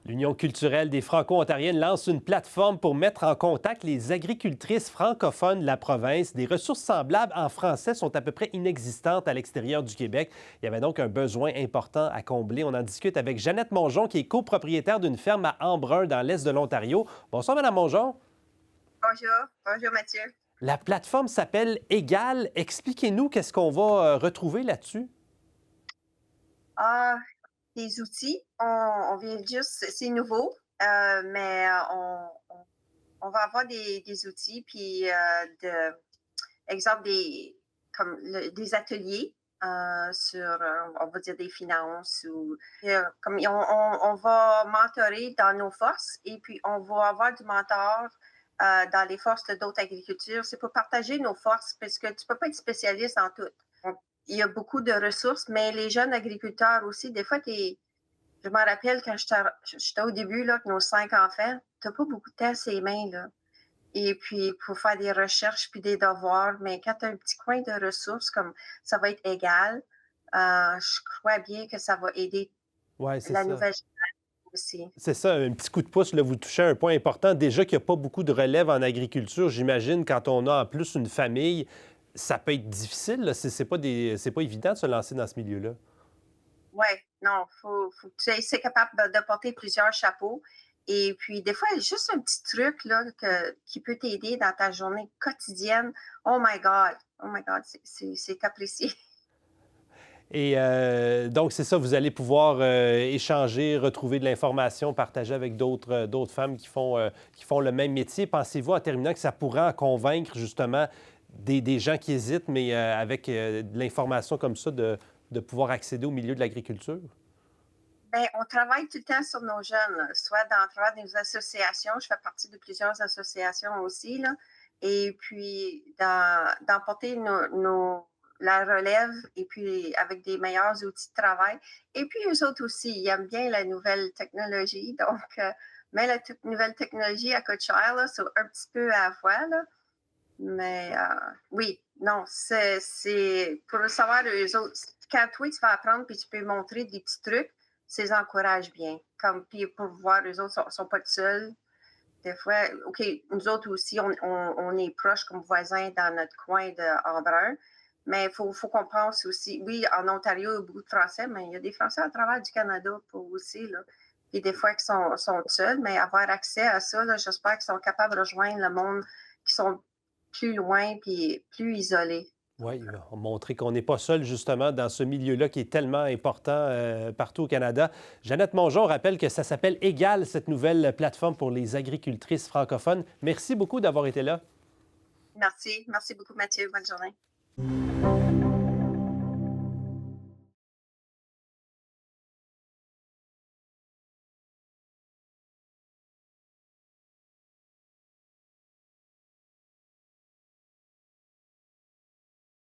L'Union culturelle des Franco-Ontariennes lance une plateforme pour mettre en contact les agricultrices francophones de la province. Des ressources semblables en français sont à peu près inexistantes à l'extérieur du Québec. Il y avait donc un besoin important à combler. On en discute avec Jeannette Mongeon, qui est copropriétaire d'une ferme à Embrun, dans l'est de l'Ontario. Bonsoir, Mme Mongeon. Bonjour, bonjour Mathieu. La plateforme s'appelle Égal. Expliquez-nous qu'est-ce qu'on va retrouver là-dessus. Ah, des outils, on vient juste, c'est nouveau, mais on va avoir des outils, puis exemple, des ateliers sur, on va dire, des finances ou comme on va mentorer dans nos forces et puis on va avoir du mentor dans les forces d'autres agricultures. C'est pour partager nos forces parce que tu peux pas être spécialiste en tout. Il y a beaucoup de ressources, mais les jeunes agriculteurs aussi, des fois, je me rappelle quand j'étais au début, là, avec nos 5 enfants, tu n'as pas beaucoup de temps à ses mains, là. Et puis, pour faire des recherches puis des devoirs, mais quand tu as un petit coin de ressources, comme ça va être égal, je crois bien que ça va aider Oui, c'est la ça. nouvelle génération aussi. C'est ça, un petit coup de pouce, là, vous touchez à un point important. Déjà qu'il n'y a pas beaucoup de relève en agriculture, j'imagine, quand on a en plus une famille, ça peut être difficile. Là. C'est pas évident de se lancer dans ce milieu-là. Oui, non, faut que tu sois capable de porter plusieurs chapeaux. Et puis, des fois, juste un petit truc là, qui peut t'aider dans ta journée quotidienne. Oh my God, c'est apprécié. Et donc, c'est ça, vous allez pouvoir échanger, retrouver de l'information, partager avec d'autres femmes qui font le même métier. Pensez-vous, en terminant, que ça pourrait en convaincre justement des gens qui hésitent, mais avec de l'information comme ça, de pouvoir accéder au milieu de l'agriculture? Ben, on travaille tout le temps sur nos jeunes, là, soit dans le travers des associations. Je fais partie de plusieurs associations aussi, là. Et puis, d'emporter la relève et puis avec des meilleurs outils de travail. Et puis, eux autres aussi, ils aiment bien la nouvelle technologie. Donc, mais la nouvelle technologie, elle coûte cher, là, c'est un petit peu à la fois, là. Mais oui, non, c'est pour le savoir eux autres. Quand toi, tu vas apprendre puis tu peux montrer des petits trucs, ça les encourage bien. Comme, puis pour voir, eux autres sont pas seuls. Des fois, OK, nous autres aussi, on est proches comme voisins dans notre coin d'Embrun. Mais il faut qu'on pense aussi, oui, en Ontario, il y a beaucoup de Français, mais il y a des Français à travers du Canada pour aussi, là. Puis des fois, qui sont seuls, mais avoir accès à ça, là, j'espère qu'ils sont capables de rejoindre le monde qui sont plus loin puis plus isolés. Oui, montrer qu'on n'est pas seul justement dans ce milieu-là qui est tellement important partout au Canada. Jeannette Mongeon rappelle que ça s'appelle Égal, cette nouvelle plateforme pour les agricultrices francophones. Merci beaucoup d'avoir été là. Merci. Merci beaucoup, Mathieu. Bonne journée.